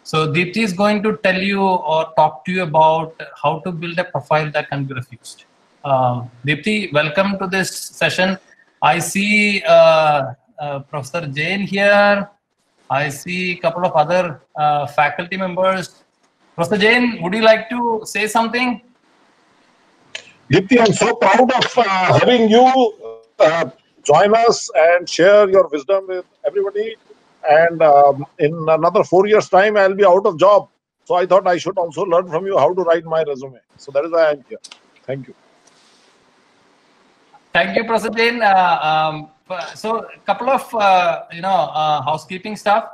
So Deepti is going to tell you or talk to you about how to build a profile that can be refused. Deepti, welcome to this session. I see Professor Jain here. I see a couple of other faculty members. Professor Jain, would you like to say something? Deepti, I'm so proud of having you join us and share your wisdom with everybody. And in another 4 years' time, I'll be out of job. So I thought I should also learn from you how to write my resume. So that is why I'm here. Thank you. Thank you, Professor Jain. So a couple of housekeeping stuff.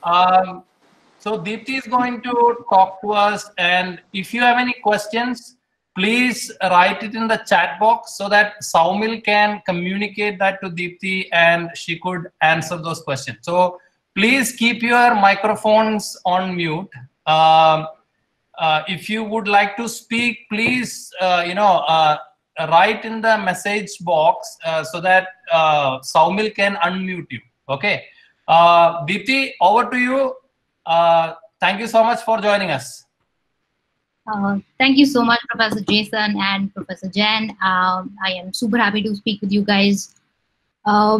So Deepti is going to talk to us, and if you have any questions, please write it in the chat box so that Saumil can communicate that to Deepti and she could answer those questions. So please keep your microphones on mute. If you would like to speak, please, write in the message box so that Saumil can unmute you. Okay. Deepti, over to you. Thank you so much for joining us. Thank you so much, Professor Jason and Professor Jain. I am super happy to speak with you guys.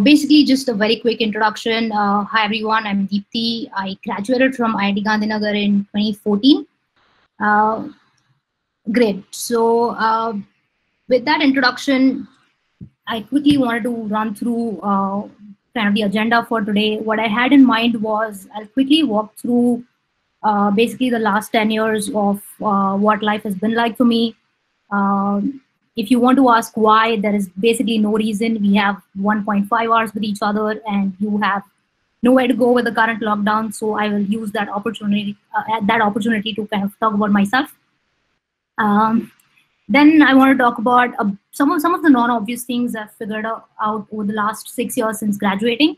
Basically, just a very quick introduction. Hi, everyone. I'm Deepti. I graduated from IIT Gandhinagar in 2014. Great. So with that introduction, I quickly wanted to run through kind of the agenda for today. What I had in mind was I'll quickly walk through basically the last 10 years of what life has been like for me. If you want to ask why, there is basically no reason. We have 1.5 hours with each other and you have nowhere to go with the current lockdown. So I will use that opportunity to kind of talk about myself. Then I want to talk about some of the non-obvious things I've figured out over the last 6 years since graduating.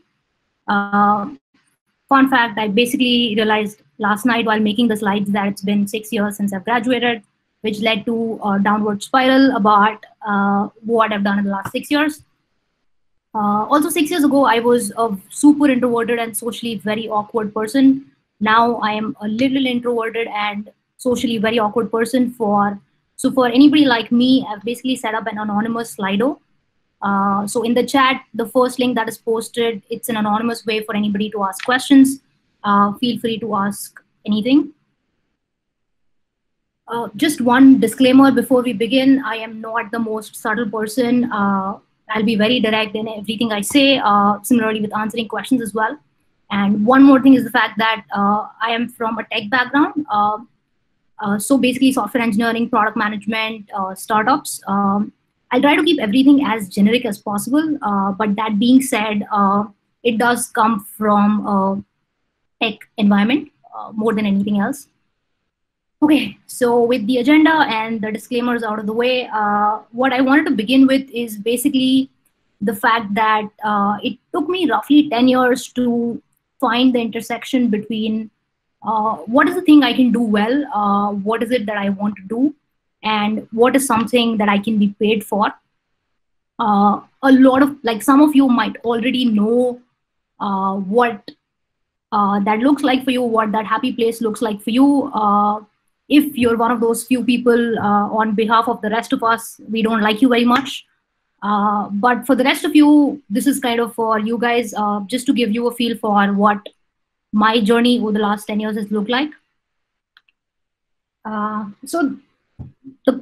Fun fact, I basically realized last night while making the slides that it's been 6 years since I've graduated, which led to a downward spiral about what I've done in the last 6 years. Also, 6 years ago, I was a super introverted and socially very awkward person. Now I am a little introverted and socially very awkward person. So for anybody like me, I've basically set up an anonymous Slido. So in the chat, the first link that is posted, it's an anonymous way for anybody to ask questions. Feel free to ask anything. Just one disclaimer before we begin, I am not the most subtle person. I'll be very direct in everything I say, similarly with answering questions as well. And one more thing is the fact that I am from a tech background. So basically software engineering, product management, startups. I'll try to keep everything as generic as possible. But that being said, it does come from a tech environment more than anything else. Okay, so with the agenda and the disclaimers out of the way, what I wanted to begin with is basically the fact that it took me roughly 10 years to find the intersection between what is the thing I can do well, what is it that I want to do, and what is something that I can be paid for. A lot of, like some of you might already know what that looks like for you, what that happy place looks like for you. If you're one of those few people, on behalf of the rest of us, we don't like you very much. But for the rest of you, this is kind of for you guys, just to give you a feel for what my journey over the last 10 years has looked like. So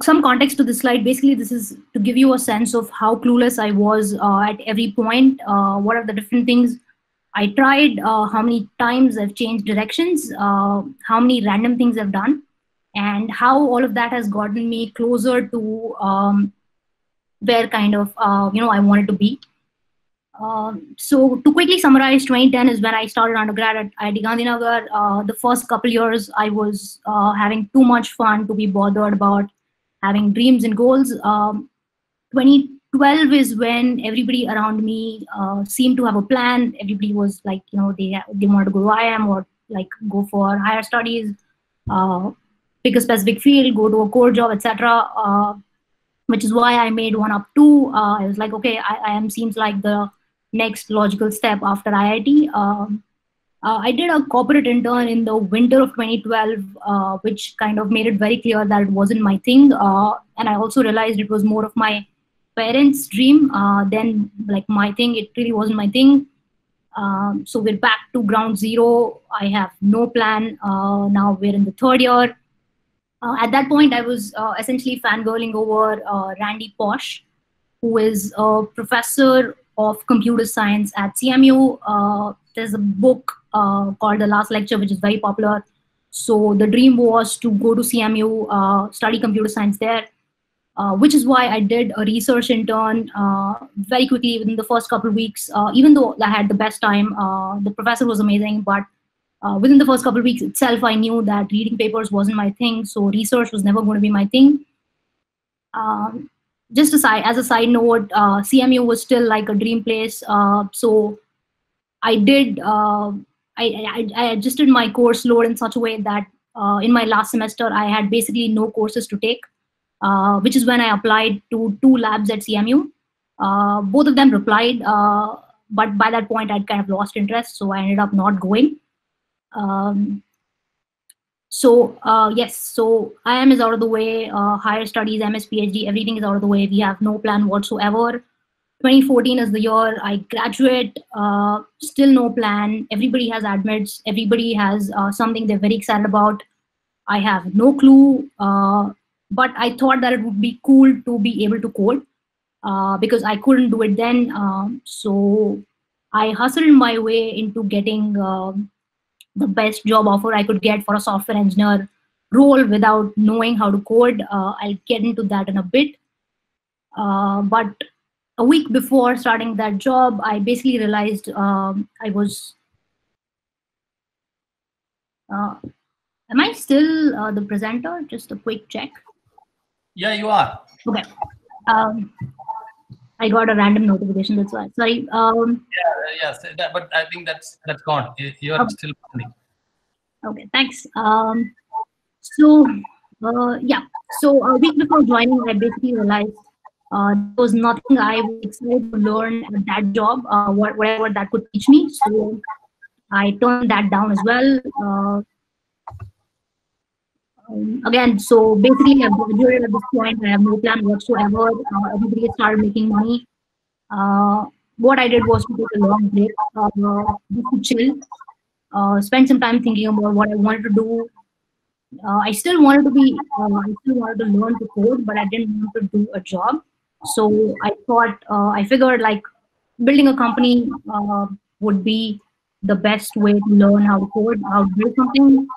some context to this slide, basically this is to give you a sense of how clueless I was at every point. What are the different things I tried, how many times I've changed directions, how many random things I've done, and how all of that has gotten me closer to where kind of I wanted to be. So to quickly summarize, 2010 is when I started undergrad at IIT Gandhinagar. The first couple years, I was having too much fun to be bothered about having dreams and goals. 2012 is when everybody around me seemed to have a plan. Everybody was like, they wanted to go to IIM or like go for higher studies, pick a specific field, go to a core job, etc. Which is why I made 1UP2. I was like, okay, IIM seems like the next logical step after IIT. I did a corporate intern in the winter of 2012, which kind of made it very clear that it wasn't my thing. And I also realized it was more of my parents' dream than like my thing. It really wasn't my thing. So we're back to ground zero. I have no plan. Now we're in the third year. At that point, I was essentially fangirling over Randy Pausch, who is a professor of computer science at CMU. There's a book called The Last Lecture, which is very popular. So the dream was to go to CMU, study computer science there, which is why I did a research intern very quickly within the first couple of weeks. Even though I had the best time, the professor was amazing, but within the first couple of weeks itself, I knew that reading papers wasn't my thing, so research was never going to be my thing. Just as a side note, CMU was still like a dream place. So I did, I adjusted my course load in such a way that in my last semester, I had basically no courses to take, which is when I applied to 2 labs at CMU. Both of them replied, but by that point, I'd kind of lost interest, so I ended up not going. Yes, so IIM is out of the way, higher studies, MS, PhD, everything is out of the way. We have no plan whatsoever. 2014 is the year I graduate, still no plan. Everybody has admits, everybody has something they're very excited about. I have no clue, but I thought that it would be cool to be able to code because I couldn't do it then. So I hustled my way into getting the best job offer I could get for a software engineer role without knowing how to code. I'll get into that in a bit. But a week before starting that job, I basically realized I was, am I still the presenter? Just a quick check. Yeah, you are. Okay. I got a random notification, that's why. Sorry. Yes, but I think that's gone. You are still funding. Okay, thanks. Yeah. So a week before joining, I basically realized there was nothing I was excited to learn at that job, whatever that could teach me. So I turned that down as well. Again, so basically I've graduated at this point. I have no plan whatsoever. Everybody started making money. What I did was to take a long break, just to chill, spend some time thinking about what I wanted to do. I still wanted to learn to code, but I didn't want to do a job. So I figured like building a company would be the best way to learn how to code, how to do something,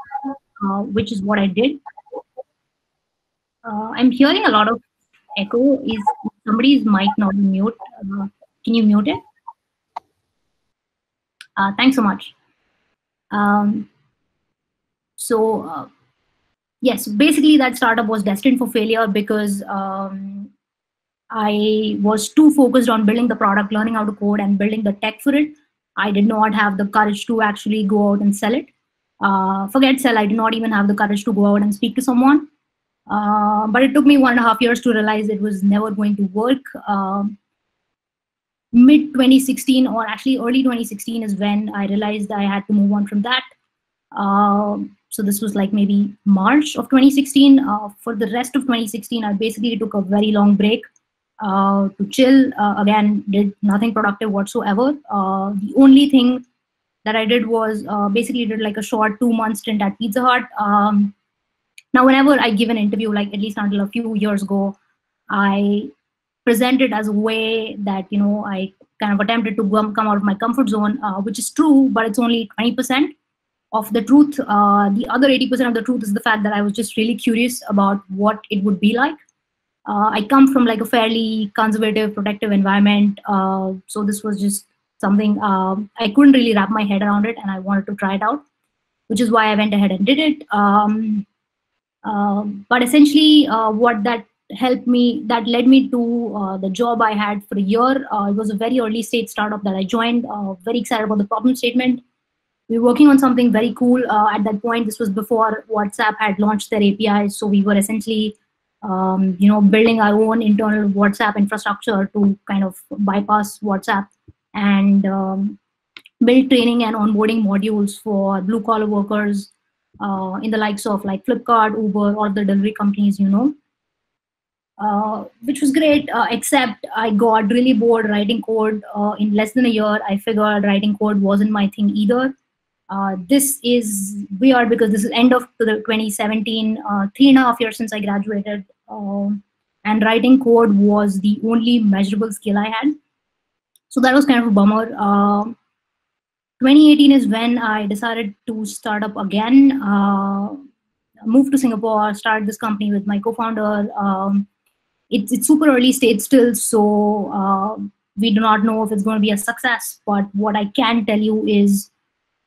which is what I did. I'm hearing a lot of echo. Is somebody's mic not mute? Can you mute it? Thanks so much. Yes, basically that startup was destined for failure because I was too focused on building the product, learning how to code, and building the tech for it. I did not have the courage to actually go out and sell it. Forget sell, I did not even have the courage to go out and speak to someone. But it took me 1.5 years to realize it was never going to work. Mid 2016, or actually early 2016, is when I realized I had to move on from that. So this was like maybe March of 2016. For the rest of 2016, I basically took a very long break to chill. Again, did nothing productive whatsoever. The only thing that I did was basically did like a short 2-month stint at Pizza Hut. Now, whenever I give an interview, like at least until a few years ago, I presented as a way that, you know, I kind of attempted to come out of my comfort zone, which is true, but it's only 20% of the truth. The other 80% of the truth is the fact that I was just really curious about what it would be like. I come from like a fairly conservative, protective environment. So this was just something I couldn't really wrap my head around it, and I wanted to try it out, which is why I went ahead and did it. But essentially what that led me to the job I had for a year. It was a very early stage startup that I joined, very excited about the problem statement. We were working on something very cool. At that point, this was before WhatsApp had launched their APIs. So we were essentially building our own internal WhatsApp infrastructure to kind of bypass WhatsApp. And built training and onboarding modules for blue collar workers in the likes of like Flipkart, Uber, or the delivery companies, which was great, except I got really bored writing code. In less than a year, I figured writing code wasn't my thing either. This is weird because this is end of the 2017, 3.5 years since I graduated, and writing code was the only measurable skill I had. So that was kind of a bummer. 2018 is when I decided to start up again, moved to Singapore, started this company with my co-founder. It's super early stage still, so we do not know if it's going to be a success. But what I can tell you is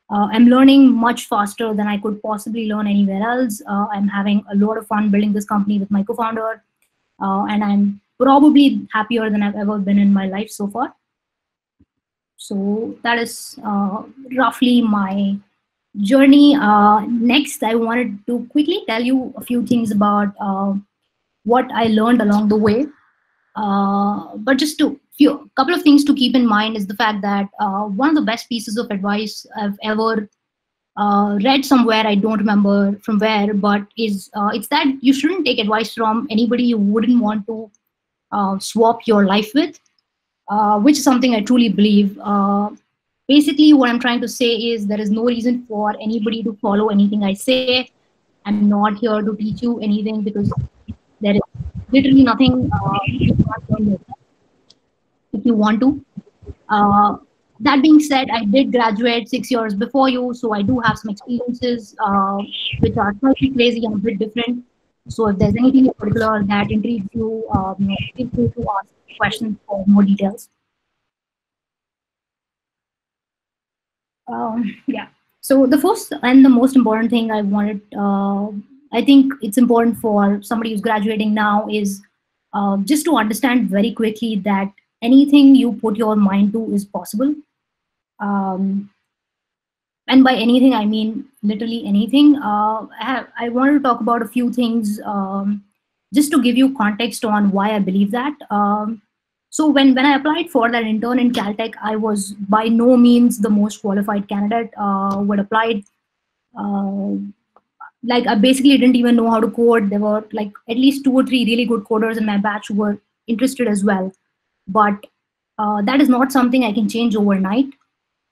I'm learning much faster than I could possibly learn anywhere else. I'm having a lot of fun building this company with my co-founder, and I'm probably happier than I've ever been in my life so far. So that is roughly my journey. Next, I wanted to quickly tell you a few things about what I learned along the way. But just couple of things to keep in mind is the fact that one of the best pieces of advice I've ever read somewhere, I don't remember from where, but it's that you shouldn't take advice from anybody you wouldn't want to swap your life with, which is something I truly believe. Basically, what I'm trying to say is there is no reason for anybody to follow anything I say. I'm not here to teach you anything because there is literally nothing you can't learn yourself if you want to. That being said, I did graduate 6 years before you, so I do have some experiences which are slightly crazy and a bit different. So if there's anything in particular that intrigues you, feel free to ask questions for more details. Yeah. So the first and the most important thing I wanted, I think it's important for somebody who's graduating now is just to understand very quickly that anything you put your mind to is possible. And by anything, I mean literally anything. I wanted to talk about a few things just to give you context on why I believe that. So when I applied for that intern in Caltech, I was by no means the most qualified candidate who had applied. Like I basically didn't even know how to code. There were like at least 2 or 3 really good coders in my batch who were interested as well. But that is not something I can change overnight.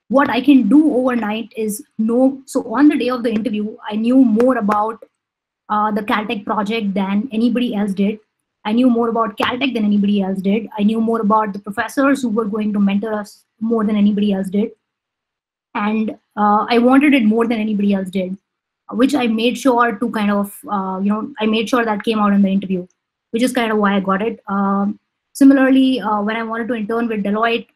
What I can do overnight is know. So on the day of the interview, I knew more about the Caltech project than anybody else did. I knew more about Caltech than anybody else did. I knew more about the professors who were going to mentor us more than anybody else did. And I wanted it more than anybody else did, which I made sure to kind of, I made sure that came out in the interview, which is kind of why I got it. Similarly, when I wanted to intern with Deloitte,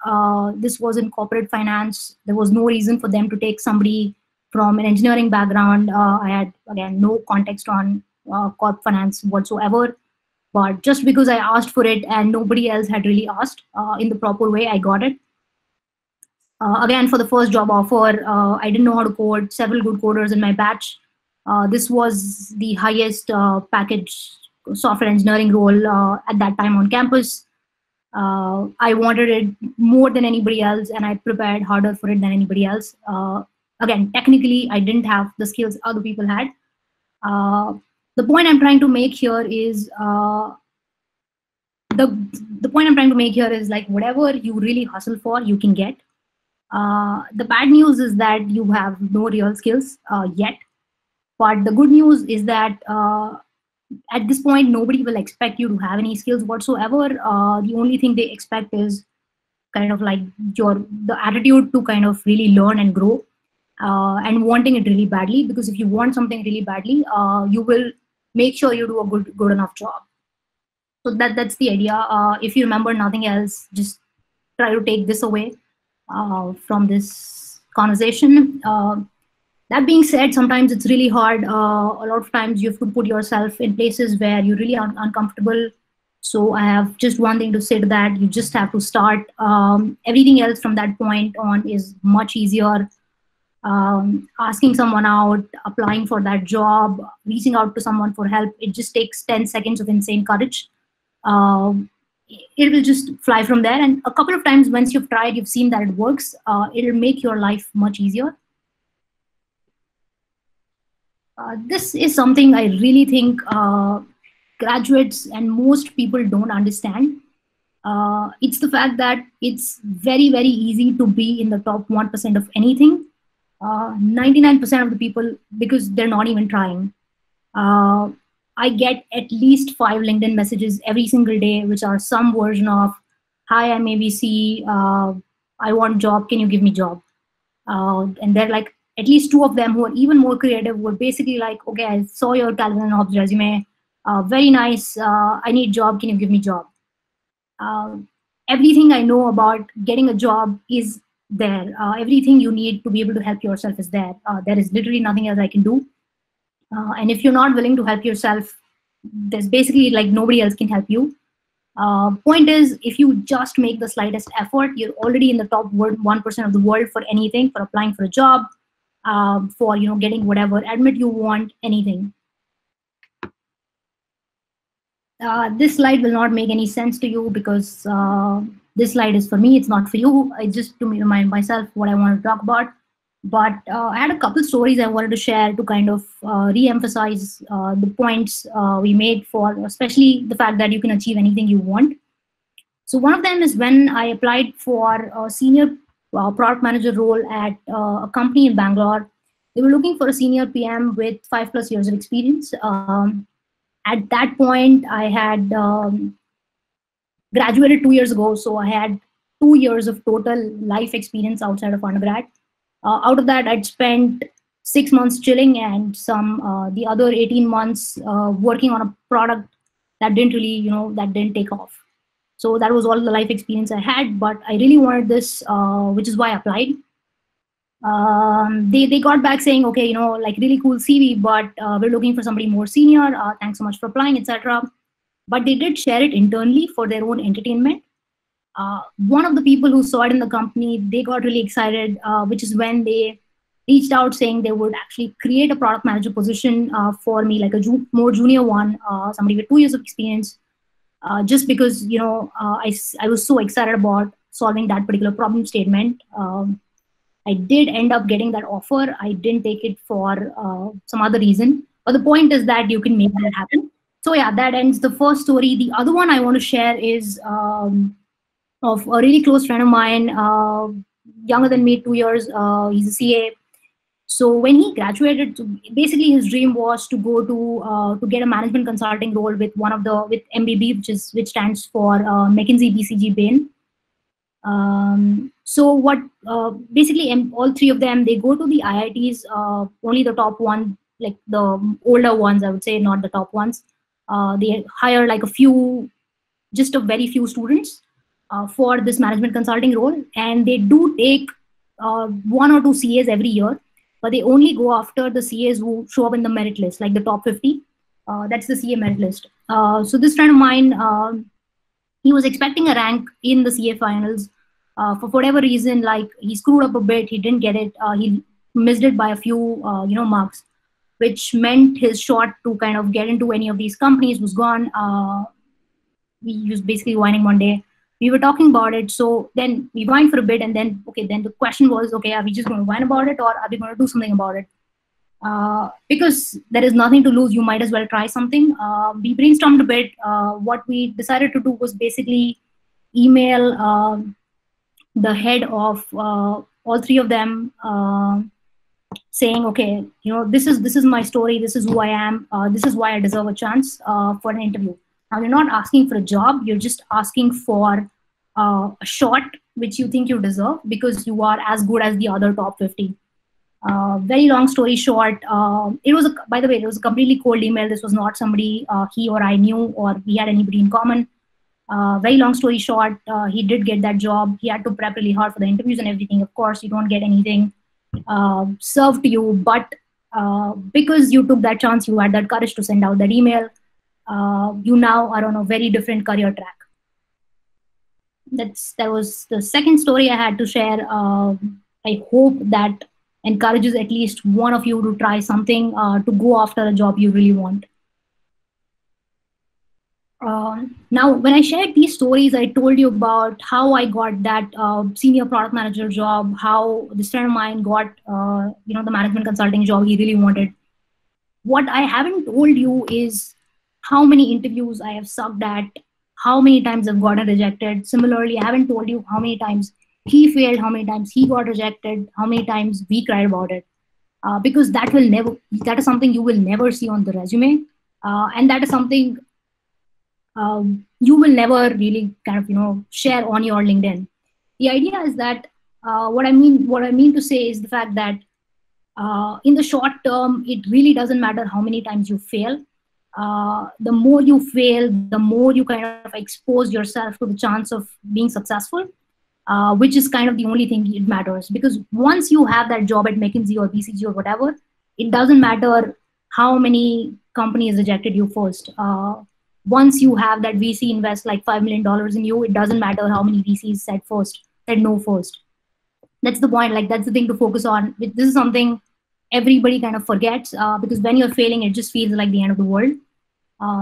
this was in corporate finance. There was no reason for them to take somebody from an engineering background. I had, again, no context on corp finance whatsoever. But just because I asked for it and nobody else had really asked in the proper way, I got it. Again, for the first job offer, I didn't know how to code. Several good coders in my batch. This was the highest package software engineering role at that time on campus. I wanted it more than anybody else, and I prepared harder for it than anybody else. Again, technically, I didn't have the skills other people had. The point I'm trying to make here is the point I'm trying to make here is like whatever you really hustle for, you can get. The bad news is that you have no real skills yet. But the good news is that at this point, nobody will expect you to have any skills whatsoever. The only thing they expect is kind of like the attitude to kind of really learn and grow and wanting it really badly. Because if you want something really badly, you will make sure you do a good enough job. So that's the idea. If you remember nothing else, just try to take this away from this conversation. That being said, sometimes it's really hard. A lot of times you have to put yourself in places where you're really uncomfortable. So I have just one thing to say to that. You just have to start. Everything else from that point on is much easier. Asking someone out, applying for that job, reaching out to someone for help. It just takes 10 seconds of insane courage. it will just fly from there. And a couple of times once you've tried, you've seen that it works, it'll make your life much easier. This is something I really think graduates and most people don't understand. It's the fact that it's very, very easy to be in the top 1% of anything. 99% of the people, because they're not even trying. I get at least 5 LinkedIn messages every single day, which are some version of, "Hi, I'm ABC. I want a job. Can you give me a job?" And they're like, at least 2 of them who are even more creative were basically like, "Okay, I saw your Calvin & Hobbes resume. Very nice. I need a job. Can you give me a job?" Everything I know about getting a job is there. Everything you need to be able to help yourself is there. There is literally nothing else I can do. And if you're not willing to help yourself, there's basically like nobody else can help you. Point is, if you just make the slightest effort, you're already in the top 1% of the world for anything, for applying for a job, for getting whatever admit you want, anything. This slide will not make any sense to you because this slide is for me, it's not for you. It's just to remind myself what I want to talk about. But I had a couple stories I wanted to share to kind of re-emphasize the points we made, for especially the fact that you can achieve anything you want. So one of them is when I applied for a senior product manager role at a company in Bangalore. They were looking for a senior PM with 5+ years of experience. At that point, I had graduated 2 years ago, so I had 2 years of total life experience outside of undergrad. Out of that, I'd spent 6 months chilling and the other 18 months working on a product that didn't really, that didn't take off. So that was all the life experience I had, but I really wanted this, which is why I applied. They got back saying, "Okay, like really cool CV, but we're looking for somebody more senior. Thanks so much for applying, etc." But they did share it internally for their own entertainment. One of the people who saw it in the company, they got really excited, which is when they reached out saying they would actually create a product manager position for me, like a more junior one, somebody with 2 years of experience, just because I was so excited about solving that particular problem statement. I did end up getting that offer. I didn't take it for some other reason. But the point is that you can make that happen. So yeah, that ends the first story. The other one I want to share is of a really close friend of mine, younger than me 2 years. He's a CA. So when he graduated, basically his dream was to go to get a management consulting role with with MBB, which stands for McKinsey, BCG, Bain. So what basically all 3 of them, they go to the IITs, only the top one, like the older ones, I would say, not the top ones. They hire like just a very few students for this management consulting role, and they do take 1 or 2 CAs every year, but they only go after the CAs who show up in the merit list, like the top 50. That's the CA merit list. So this friend of mine, he was expecting a rank in the CA finals. For whatever reason, like he screwed up a bit, he didn't get it. He missed it by a few, marks, which meant his shot to kind of get into any of these companies was gone. He was basically whining one day. We were talking about it, so then we whined for a bit, and then then the question was, okay, are we just going to whine about it, or are we going to do something about it? Because there is nothing to lose, you might as well try something. We brainstormed a bit. What we decided to do was basically email the head of all 3 of them, saying, okay, this is my story, this is who I am, this is why I deserve a chance for an interview. Now, you're not asking for a job, you're just asking for a shot which you think you deserve because you are as good as the other top 50. Very long story short, by the way, it was a completely cold email. This was not somebody he or I knew or we had anybody in common. Very long story short, he did get that job. He had to prep really hard for the interviews and everything. Of course, you don't get anything served to you, but because you took that chance, you had that courage to send out that email, you now are on a very different career track. That was the second story I had to share. I hope that encourages at least one of you to try something, to go after a job you really want. Now, when I shared these stories, I told you about how I got that senior product manager job, how this friend of mine got, the management consulting job he really wanted. What I haven't told you is how many interviews I have sucked at, how many times I've gotten rejected. Similarly, I haven't told you how many times he failed, how many times he got rejected, how many times we cried about it. Because that is something you will never see on the resume. And that is something you will never really kind of share on your LinkedIn. The idea is that what I mean to say is the fact that in the short term, it really doesn't matter how many times you fail. The more you fail, the more you kind of expose yourself to the chance of being successful, which is kind of the only thing it matters. Because once you have that job at McKinsey or BCG or whatever, it doesn't matter how many companies rejected you first. Once you have that VC invest like $5 million in you, it doesn't matter how many VCs said no first. That's the point. Like, that's the thing to focus on. This is something everybody kind of forgets because when you're failing, it just feels like the end of the world.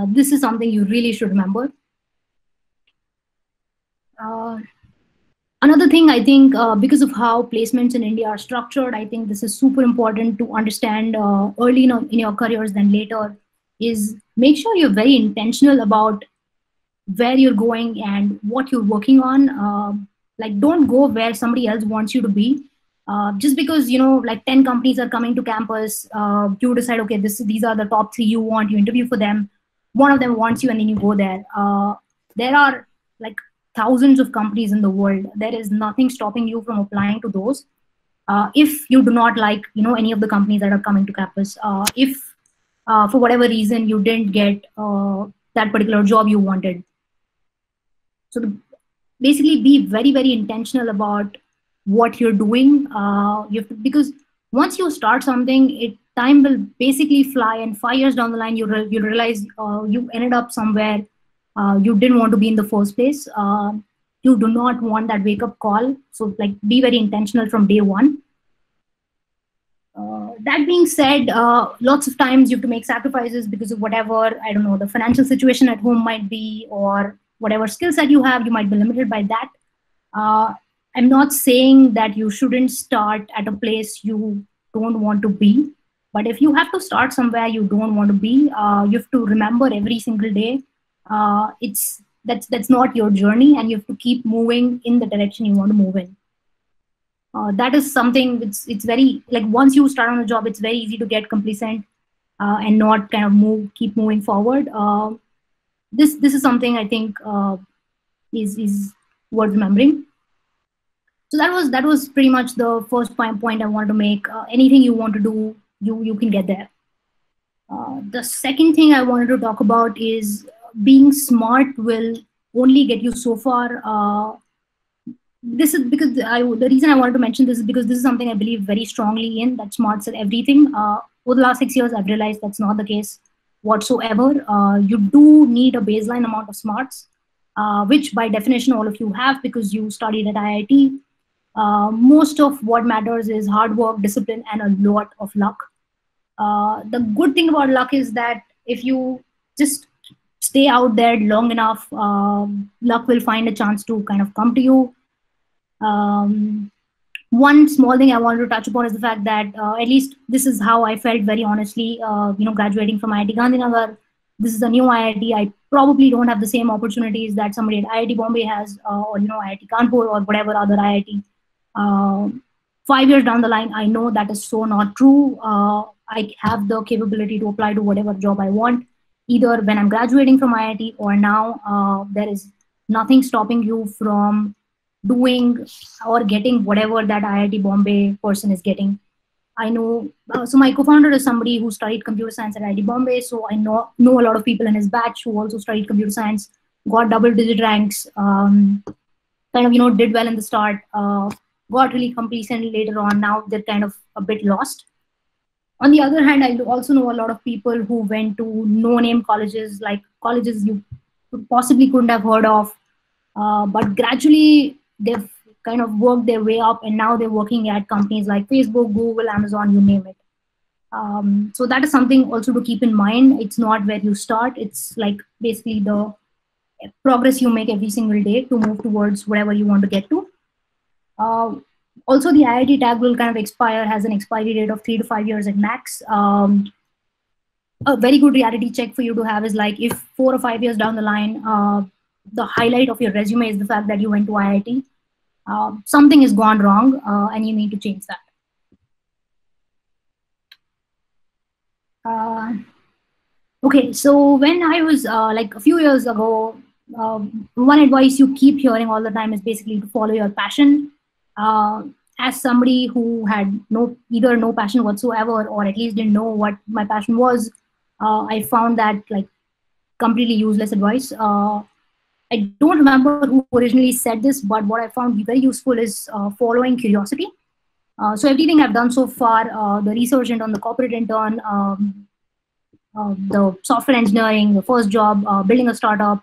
This is something you really should remember. Another thing, I think, because of how placements in India are structured, I think this is super important to understand early in your careers than later, is make sure you're very intentional about where you're going and what you're working on. Like, don't go where somebody else wants you to be. Just because, like 10 companies are coming to campus, you decide, okay, these are the top 3 you want, you interview for them. One of them wants you and then you go there. There are like thousands of companies in the world. There is nothing stopping you from applying to those. If you do not like, any of the companies that are coming to campus, if for whatever reason you didn't get that particular job you wanted. So basically be very, very intentional about what you're doing. Because once you start something, time will basically fly, and 5 years down the line, you realize you ended up somewhere you didn't want to be in the first place. You do not want that wake-up call. So like, be very intentional from day one. That being said, lots of times you have to make sacrifices because of whatever, I don't know, the financial situation at home might be, or whatever skill set you have, you might be limited by that. I'm not saying that you shouldn't start at a place you don't want to be, but if you have to start somewhere you don't want to be, you have to remember every single day, that's not your journey, and you have to keep moving in the direction you want to move in. That is something, it's very, like, once you start on a job, it's very easy to get complacent and not kind of keep moving forward. This is something I think is worth remembering. So that was pretty much the first point I wanted to make. Anything you want to do, you can get there. The second thing I wanted to talk about is being smart will only get you so far. This is because the reason I wanted to mention this is because this is something I believe very strongly in, that smarts are everything. Over the last 6 years, I've realized that's not the case whatsoever. You do need a baseline amount of smarts, which by definition all of you have because you studied at IIT. Most of what matters is hard work, discipline, and a lot of luck. The good thing about luck is that if you just stay out there long enough, luck will find a chance to kind of come to you. One small thing I wanted to touch upon is the fact that at least this is how I felt very honestly, graduating from IIT Gandhinagar. This is a new IIT. I probably don't have the same opportunities that somebody at IIT Bombay has, or IIT Kanpur or whatever other IIT. 5 years down the line, I know that is so not true. I have the capability to apply to whatever job I want, either when I'm graduating from IIT or now. There is nothing stopping you from doing or getting whatever that IIT Bombay person is getting. I know, so my co-founder is somebody who studied computer science at IIT Bombay, so I know a lot of people in his batch who also studied computer science, got double-digit ranks, did well in the start, got really complacent later on. Now they're kind of a bit lost. On the other hand, I also know a lot of people who went to no-name colleges, like colleges you possibly couldn't have heard of, but gradually they've kind of worked their way up, and now they're working at companies like Facebook, Google, Amazon, you name it. So that is something also to keep in mind. It's not where you start. It's like basically the progress you make every single day to move towards whatever you want to get to. Also, the IIT tag will kind of expire, has an expiry date of 3 to 5 years at max. A very good reality check for you to have is like if 4 or 5 years down the line, the highlight of your resume is the fact that you went to IIT, something has gone wrong and you need to change that. Okay, so when I was like a few years ago, one advice you keep hearing all the time is basically to follow your passion. As somebody who had either no passion whatsoever or at least didn't know what my passion was, I found that like completely useless advice. I don't remember who originally said this, but what I found very useful is following curiosity. So everything I've done so far, the research and on the corporate intern, the software engineering, the first job, building a startup,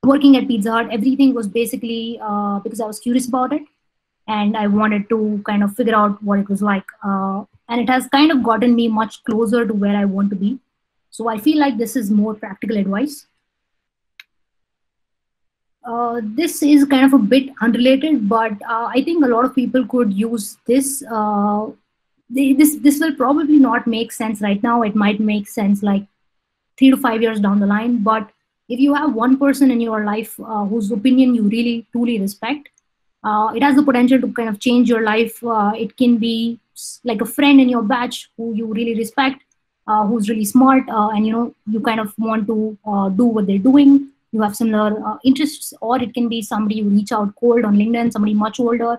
working at Pizza Hut, everything was basically because I was curious about it and I wanted to kind of figure out what it was like. And it has kind of gotten me much closer to where I want to be. So I feel like this is more practical advice. This is kind of a bit unrelated, but I think a lot of people could use this. This will probably not make sense right now. It might make sense like 3 to 5 years down the line. But if you have one person in your life whose opinion you really truly respect, it has the potential to kind of change your life. It can be like a friend in your batch who you really respect, who's really smart, and you kind of want to do what they're doing. You have similar interests, or it can be somebody you reach out cold on LinkedIn, somebody much older.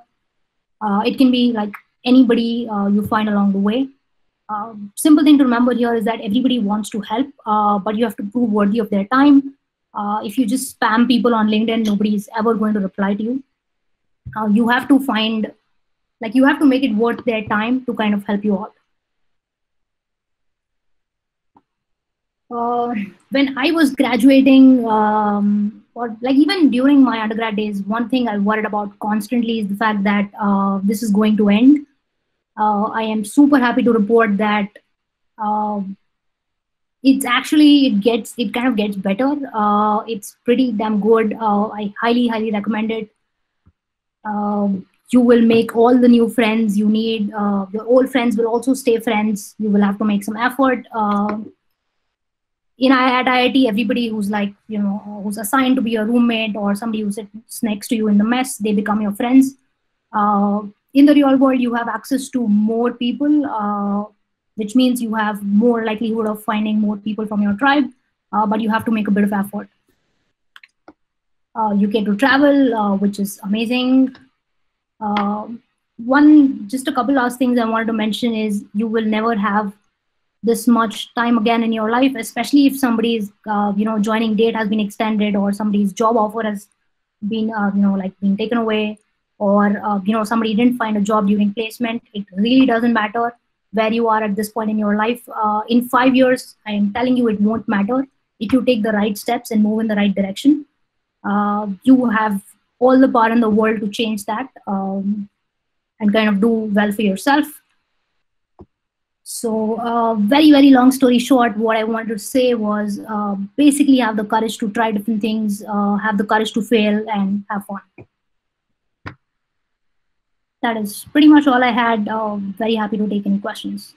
It can be like anybody you find along the way. Simple thing to remember here is that everybody wants to help, but you have to prove worthy of their time. If you just spam people on LinkedIn, nobody is ever going to reply to you. You have to find, like, you have to make it worth their time to kind of help you out. When I was graduating, or like even during my undergrad days, one thing I worried about constantly is the fact that this is going to end. I am super happy to report that it kind of gets better. It's pretty damn good. I highly recommend it. You will make all the new friends you need. Your old friends will also stay friends. You will have to make some effort. At IIT, everybody who's like, who's assigned to be a roommate or somebody who sits next to you in the mess, they become your friends. In the real world, you have access to more people, which means you have more likelihood of finding more people from your tribe, but you have to make a bit of effort. You get to travel, which is amazing. Just a couple last things I wanted to mention is you will never have this much time again in your life, especially if somebody's joining date has been extended or somebody's job offer has been being taken away, or somebody didn't find a job during placement. It really doesn't matter where you are at this point in your life. In 5 years, I am telling you, it won't matter if you take the right steps and move in the right direction. You have all the power in the world to change that and kind of do well for yourself. So very long story short, what I wanted to say was basically have the courage to try different things, have the courage to fail, and have fun. That is pretty much all I had. Very happy to take any questions.